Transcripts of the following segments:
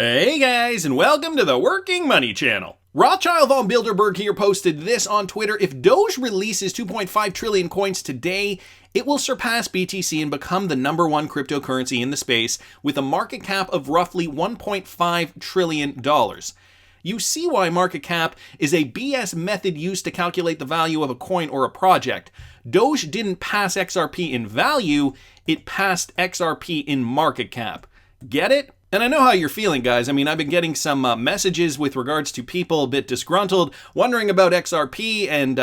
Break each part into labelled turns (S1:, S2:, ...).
S1: Hey guys, and welcome to the Working Money Channel. Rothschild von Bilderberg here posted this on Twitter. If Doge releases 2.5 trillion coins today, it will surpass BTC and become the #1 cryptocurrency in the space with a market cap of roughly $1.5 trillion. You see why market cap is a BS method used to calculate the value of a coin or a project. Doge didn't pass XRP in value, it passed XRP in market cap. Get it? And I know how you're feeling, guys. I mean, I've been getting some messages with regards to people a bit disgruntled, wondering about XRP and,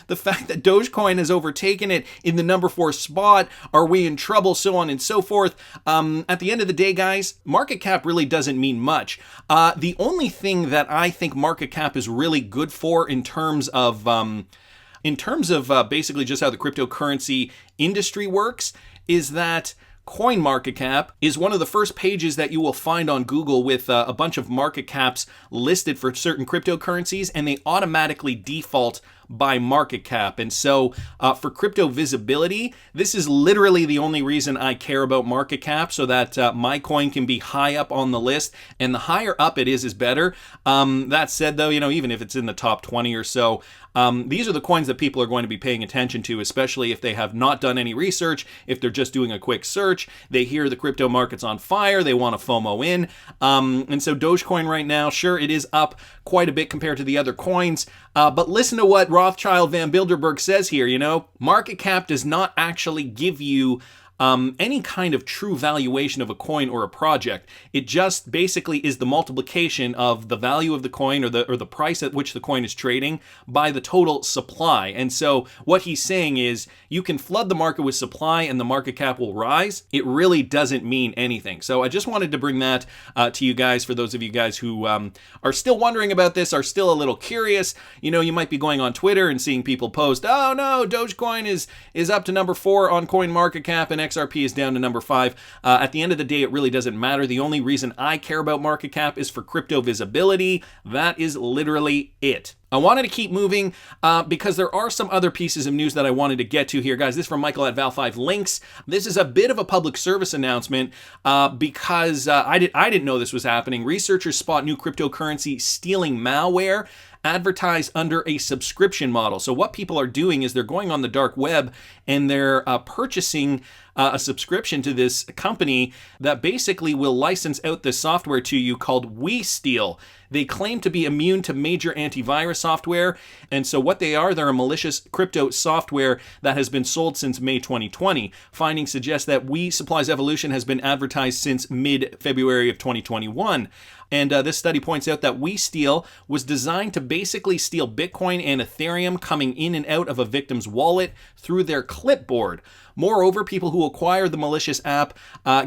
S1: the fact that Dogecoin has overtaken it in the #4 spot. Are we in trouble? So on and so forth. At the end of the day, guys, market cap really doesn't mean much. The only thing that I think market cap is really good for in terms of basically just how the cryptocurrency industry works is that CoinMarketCap is one of the first pages that you will find on Google with a bunch of market caps listed for certain cryptocurrencies, and they automatically default by market cap. And so for crypto visibility, this is literally the only reason I care about market cap, so that my coin can be high up on the list, and the higher up it is better. That said, though, even if it's in the top 20 or so, these are the coins that people are going to be paying attention to, especially if they have not done any research, if they're just doing a quick search, they hear the crypto market's on fire, they want to FOMO in. And so Dogecoin right now, sure, it is up quite a bit compared to the other coins, but listen to what Rothschild von Bilderberg says here, market cap does not actually give you any kind of true valuation of a coin or a project. It just basically is the multiplication of the value of the coin or the price at which the coin is trading by the total supply. And so what he's saying is you can flood the market with supply and the market cap will rise. It really doesn't mean anything. So I just wanted to bring that to you guys, for those of you guys who are still wondering about this, are still a little curious. You might be going on Twitter and seeing people post, oh no, Dogecoin is up to #4 on CoinMarketCap and XRP is down to #5. At the end of the day, it really doesn't matter. The only reason I care about market cap is for crypto visibility. That is literally it. I wanted to keep moving because there are some other pieces of news that I wanted to get to here, guys. This is from Michael at Val5Links. This is a bit of a public service announcement because I didn't know this was happening. Researchers spot new cryptocurrency stealing malware advertised under a subscription model. So what people are doing is they're going on the dark web and they're purchasing a subscription to this company that basically will license out this software to you called WeSteal. They claim to be immune to major antivirus software, and so what they are, they're a malicious crypto software that has been sold since May 2020. Findings suggest that Supplies Evolution has been advertised since mid-February of 2021. And this study points out that WeSteal was designed to basically steal Bitcoin and Ethereum coming in and out of a victim's wallet through their clipboard. Moreover, people who acquire the malicious app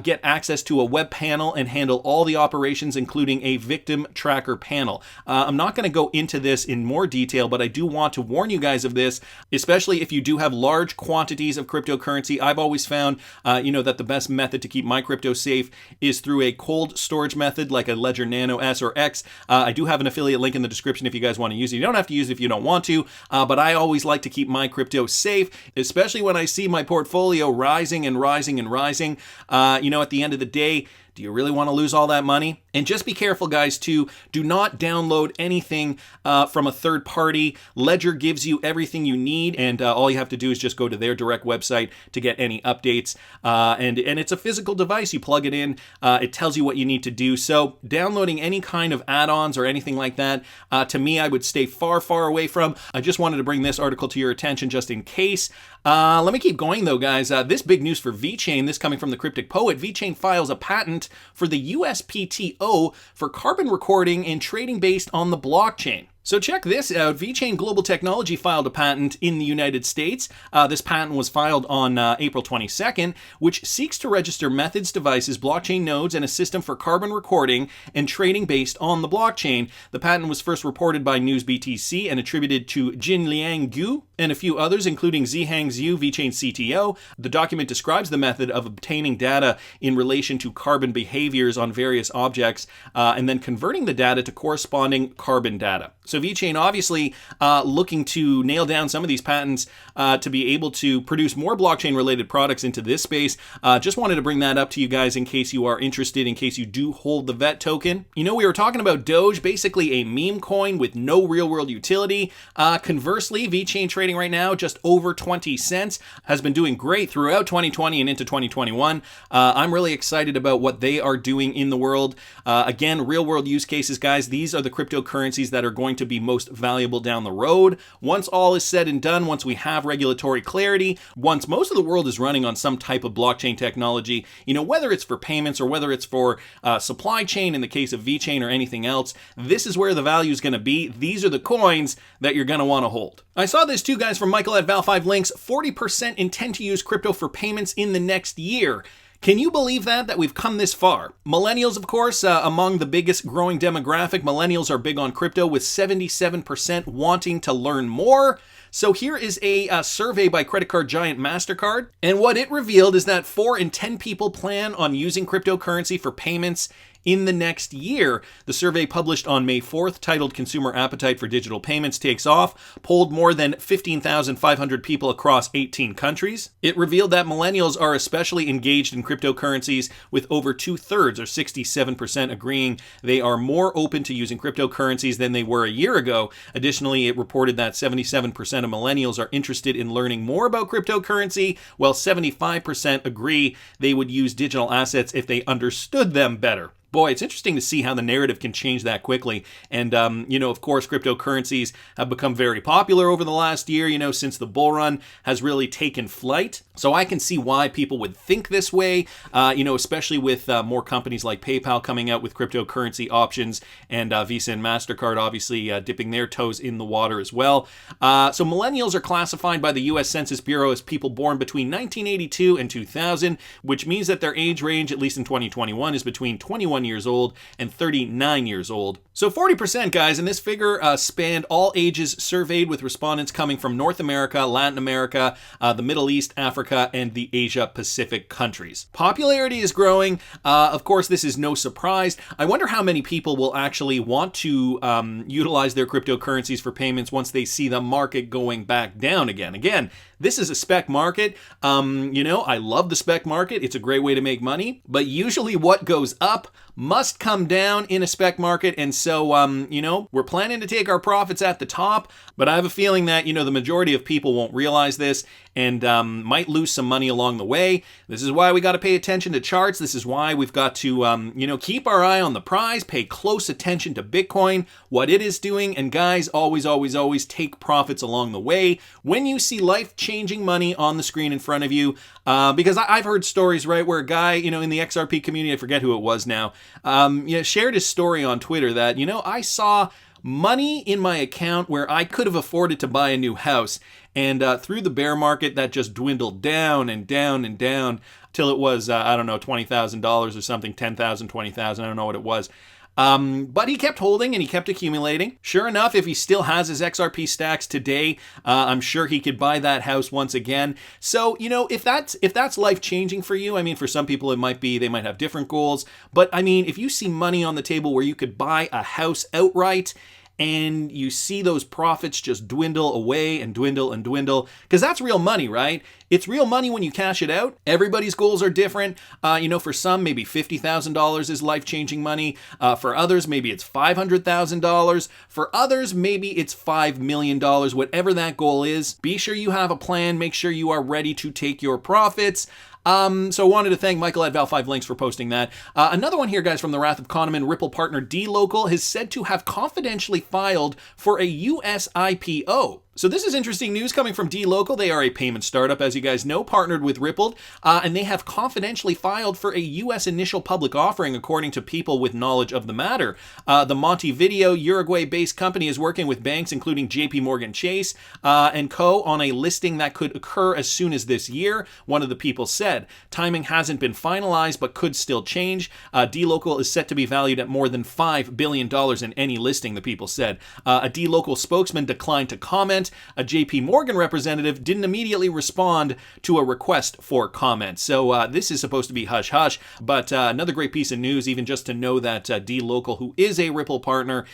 S1: get access to a web panel and handle all the operations, including a victim tracker panel. I'm not going to go into this in more detail, but I do want to warn you guys of this, especially if you do have large quantities of cryptocurrency. I've always found, that the best method to keep my crypto safe is through a cold storage method like a Ledger Nano S or X. I do have an affiliate link in the description if you guys want to use it. You don't have to use it if you don't want to, but I always like to keep my crypto safe, especially when I see my portfolio rising and rising and rising. At the end of the day, do you really want to lose all that money? And just be careful, guys, too. Do not download anything from a third party. Ledger gives you everything you need, and all you have to do is just go to their direct website to get any updates. And it's a physical device. You plug it in. It tells you what you need to do. So downloading any kind of add-ons or anything like that, to me, I would stay far, far away from. I just wanted to bring this article to your attention just in case. Let me keep going, though, guys. This big news for VeChain, this coming from the Cryptic Poet. VeChain files a patent for the USPTO for carbon recording and trading based on the blockchain. So check this out. VeChain Global Technology filed a patent in the United States. This patent was filed on April 22nd, which seeks to register methods, devices, blockchain nodes, and a system for carbon recording and trading based on the blockchain. The patent was first reported by NewsBTC and attributed to Jinliang Gu and a few others, including Zihang Zhu, VeChain CTO. The document describes the method of obtaining data in relation to carbon behaviors on various objects and then converting the data to corresponding carbon data. So VeChain obviously looking to nail down some of these patents to be able to produce more blockchain-related products into this space. Just wanted to bring that up to you guys in case you are interested, in case you do hold the VET token. You know, we were talking about DOGE, basically a meme coin with no real-world utility. Conversely, VeChain trading right now just over 20 cents, has been doing great throughout 2020 and into 2021. I'm really excited about what they are doing in the world. Again, real-world use cases, guys. These are the cryptocurrencies that are going to be most valuable down the road. Once all is said and done, once we have regulatory clarity, once most of the world is running on some type of blockchain technology, you know, whether it's for payments or whether it's for supply chain in the case of VeChain or anything else, this is where the value is going to be. These are the coins that you're going to want to hold. I saw this too, guys, from Michael at Val5 Links. 40% intend to use crypto for payments in the next year. Can you believe that we've come this far? Millennials, of course, among the biggest growing demographic. Millennials are big on crypto, with 77% wanting to learn more. So here is a survey by credit card giant Mastercard. And what it revealed is that 4 in 10 people plan on using cryptocurrency for payments in the next year. The survey, published on May 4th, titled Consumer Appetite for Digital Payments Takes Off, polled more than 15,500 people across 18 countries. It revealed that millennials are especially engaged in cryptocurrencies, with over 2/3, or 67%, agreeing they are more open to using cryptocurrencies than they were a year ago. Additionally, it reported that 77% of millennials are interested in learning more about cryptocurrency, while 75% agree they would use digital assets if they understood them better. Boy, it's interesting to see how the narrative can change that quickly. And, you know, of course, cryptocurrencies have become very popular over the last year, you know, since the bull run has really taken flight. So I can see why people would think this way, you know, especially with more companies like PayPal coming out with cryptocurrency options, and Visa and Mastercard obviously dipping their toes in the water as well. So millennials are classified by the U.S. Census Bureau as people born between 1982 and 2000, which means that their age range, at least in 2021, is between 21 years old and 39 years old. So 40%, guys, and this figure spanned all ages surveyed, with respondents coming from North America, Latin America, the Middle East, Africa, and the Asia Pacific countries. Popularity is growing. Of course, this is no surprise. I wonder how many people will actually want to utilize their cryptocurrencies for payments once they see the market going back down again. Again, this is a spec market. You know, I love the spec market. It's a great way to make money, but usually what goes up must come down in a spec market. And so, you know, we're planning to take our profits at the top, but I have a feeling that, you know, the majority of people won't realize this and might lose some money along the way. This is why we got to pay attention to charts. This is why we've got to, you know, keep our eye on the prize, pay close attention to Bitcoin, what it is doing. And guys, always, always, always take profits along the way when you see life-changing money on the screen in front of you. Because I've heard stories, right, where a guy, you know, in the XRP community, I forget who it was now, you know, shared his story on Twitter that, you know, I saw money in my account where I could have afforded to buy a new house. And through the bear market, that just dwindled down and down and down till it was, I don't know, $20,000 or something, 10,000, 20,000, I don't know what it was. But he kept holding and he kept accumulating. Sure enough, if he still has his XRP stacks today, I'm sure he could buy that house once again. So, you know, if that's life-changing for you, I mean, for some people it might be, they might have different goals. But I mean, if you see money on the table where you could buy a house outright, and you see those profits just dwindle away and dwindle and dwindle, because that's real money, right? It's real money when you cash it out. Everybody's goals are different. You know, for some, maybe $50,000 is life-changing money. For others, maybe it's $500,000. For others, maybe it's $5 million. Whatever that goal is, be sure you have a plan. Make sure you are ready to take your profits. So I wanted to thank Michael at Val5 Links for posting that. Another one here, guys, from the Wrath of Kahneman. Ripple partner DLocal is said to have confidentially filed for a US IPO. So this is interesting news coming from DLocal. They are a payment startup, as you guys know, partnered with Ripple, and they have confidentially filed for a U.S. initial public offering, according to people with knowledge of the matter. The Montevideo, Uruguay-based company is working with banks, including JP Morgan Chase and Co., on a listing that could occur as soon as this year, one of the people said. Timing hasn't been finalized, but could still change. DLocal is set to be valued at more than $5 billion in any listing, the people said. A DLocal spokesman declined to comment. comment. A JP Morgan representative didn't immediately respond to a request for comment. So this is supposed to be hush-hush, but another great piece of news, even just to know that DLocal, who is a Ripple partner,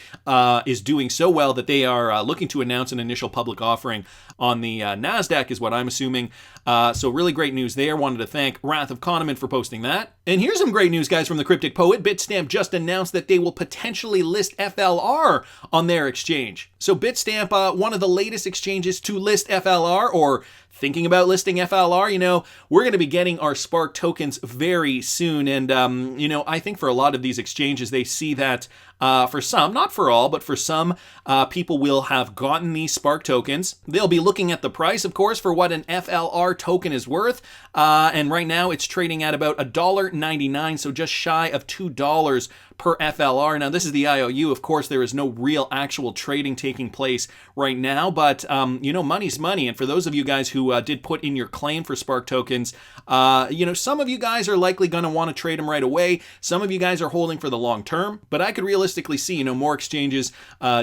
S1: is doing so well that they are looking to announce an initial public offering on the NASDAQ, is what I'm assuming. So really great news there. Wanted to thank Wrath of Kahneman for posting that. And here's some great news, guys, from the Cryptic Poet. Bitstamp just announced that they will potentially list FLR on their exchange. So Bitstamp, one of the latest exchanges to list FLR, or thinking about listing FLR, you know, we're going to be getting our Spark tokens very soon. And, you know, I think for a lot of these exchanges, they see that for some, not for all, but for some, people will have gotten these Spark tokens. They'll be looking at the price, of course, for what an FLR token is worth. And right now it's trading at about $1.99, so just shy of $2 per FLR. Now, this is the IOU. Of course, there is no real actual trading taking place right now, but, you know, money's money. And for those of you guys who did put in your claim for Spark tokens, you know, some of you guys are likely going to want to trade them right away. Some of you guys are holding for the long term, but I could realistically see, you know, more exchanges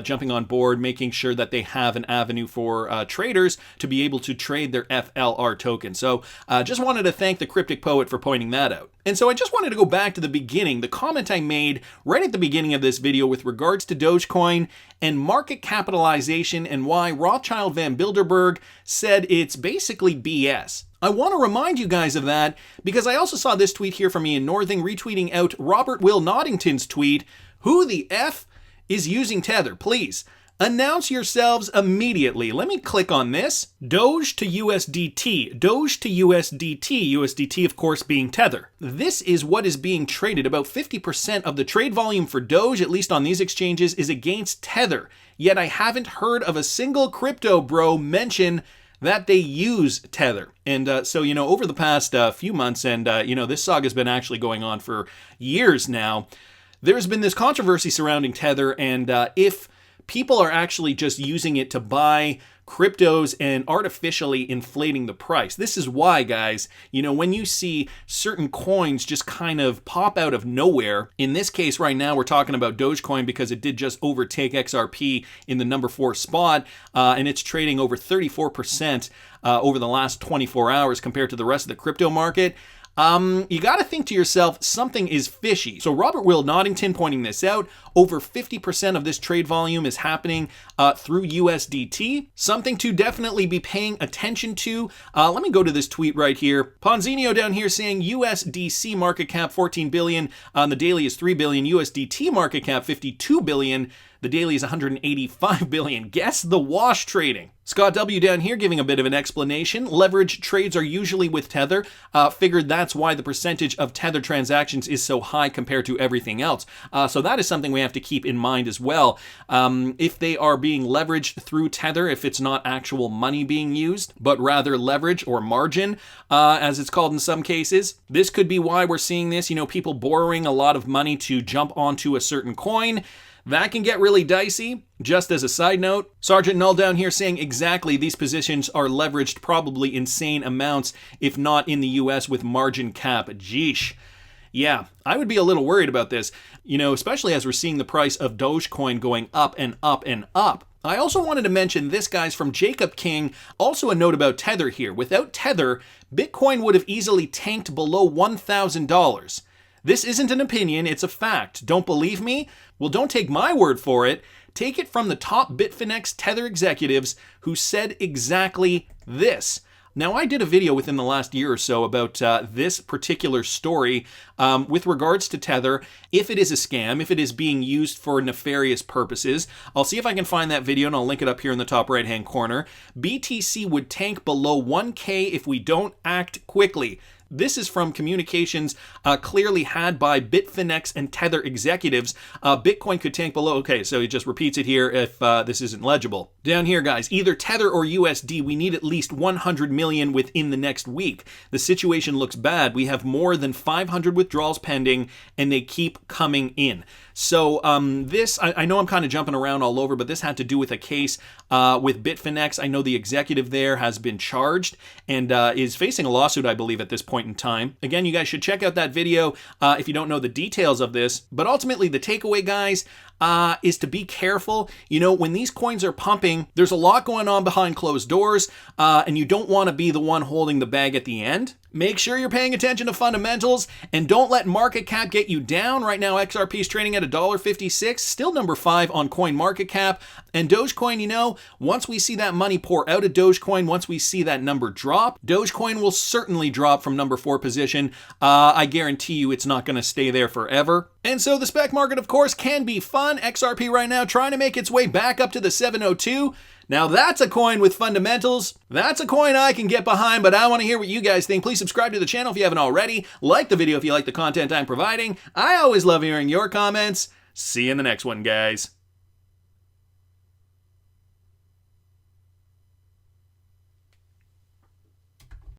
S1: jumping on board, making sure that they have an avenue for traders to be able to trade their FLR token. So just wanted to thank the Cryptic Poet for pointing that out. And so I just wanted to go back to the beginning, the comment I made right at the beginning of this video with regards to Dogecoin and market capitalization and why Rothschild Van Bilderberg said it's basically BS. I want to remind you guys of that because I also saw this tweet here from Ian Northing retweeting out Robert Will Noddington's tweet, "Who the F is using Tether? Please announce yourselves immediately." Let me click on this. Doge to USDT. Doge to USDT. USDT, of course, being Tether. This is what is being traded. About 50% of the trade volume for Doge, at least on these exchanges, is against Tether. Yet I haven't heard of a single crypto bro mention that they use Tether. And so, you know, over the past few months, and, you know, this saga has been actually going on for years now, there's been this controversy surrounding Tether, and if people are actually just using it to buy cryptos and artificially inflating the price. This is why, guys, you know, when you see certain coins just kind of pop out of nowhere, in this case right now we're talking about Dogecoin because it did just overtake XRP in the number 4 spot, and it's trading over 34% over the last 24 hours compared to the rest of the crypto market. You got to think to yourself, something is fishy. So Robert Will Noddington pointing this out, over 50% of this trade volume is happening through USDT. Something to definitely be paying attention to. Let me go to this tweet right here. Ponzinio down here saying USDC market cap 14 billion. The daily is 3 billion. USDT market cap 52 billion. The daily is 185 billion. Guess the wash trading. Scott W down here giving a bit of an explanation. Leverage trades are usually with Tether. Figured that's why the percentage of Tether transactions is so high compared to everything else. So that is something we have to keep in mind as well. If they are being leveraged through Tether, if it's not actual money being used, but rather leverage or margin, as it's called in some cases, this could be why we're seeing this. You know, people borrowing a lot of money to jump onto a certain coin. That can get really dicey. Just as a side note, Sergeant Null down here saying exactly these positions are leveraged probably insane amounts, if not in the US with margin cap. Jeesh. Yeah, I would be a little worried about this, you know, especially as we're seeing the price of Dogecoin going up and up and up. I also wanted to mention this, guys, from Jacob King. Also a note about Tether here. Without Tether, Bitcoin would have easily tanked below $1,000. This isn't an opinion, it's a fact. Don't believe me? Well, don't take my word for it. Take it from the top Bitfinex Tether executives who said exactly this. Now, I did a video within the last year or so about this particular story with regards to Tether, if it is a scam, if it is being used for nefarious purposes. I'll see if I can find that video and I'll link it up here in the top right-hand corner. BTC would tank below 1K if we don't act quickly. This is from communications clearly had by Bitfinex and Tether executives. Bitcoin could tank below. Okay, so he just repeats it here if this isn't legible. Down here, guys, either Tether or USD, we need at least 100 million within the next week. The situation looks bad. We have more than 500 withdrawals pending, and they keep coming in. So this, I know I'm kind of jumping around all over, but this had to do with a case with Bitfinex. I know the executive there has been charged and is facing a lawsuit, I believe, at this point in time. Again, you guys should check out that video if you don't know the details of this. But ultimately, the takeaway, guys, is to be careful. You know, when these coins are pumping, there's a lot going on behind closed doors, and you don't want to be the one holding the bag at the end. Make sure you're paying attention to fundamentals and don't let market cap get you down. Right now, XRP is trading at $1.56, still number 5 on CoinMarketCap. And Dogecoin, you know, once we see that money pour out of Dogecoin, once we see that number drop, Dogecoin will certainly drop from number 4 position. I guarantee you it's not going to stay there forever. And so the spec market, of course, can be fun. XRP right now trying to make its way back up to the 702. Now that's a coin with fundamentals. That's a coin I can get behind, but I want to hear what you guys think. Please subscribe to the channel if you haven't already. Like the video if you like the content I'm providing. I always love hearing your comments. See you in the next one, guys.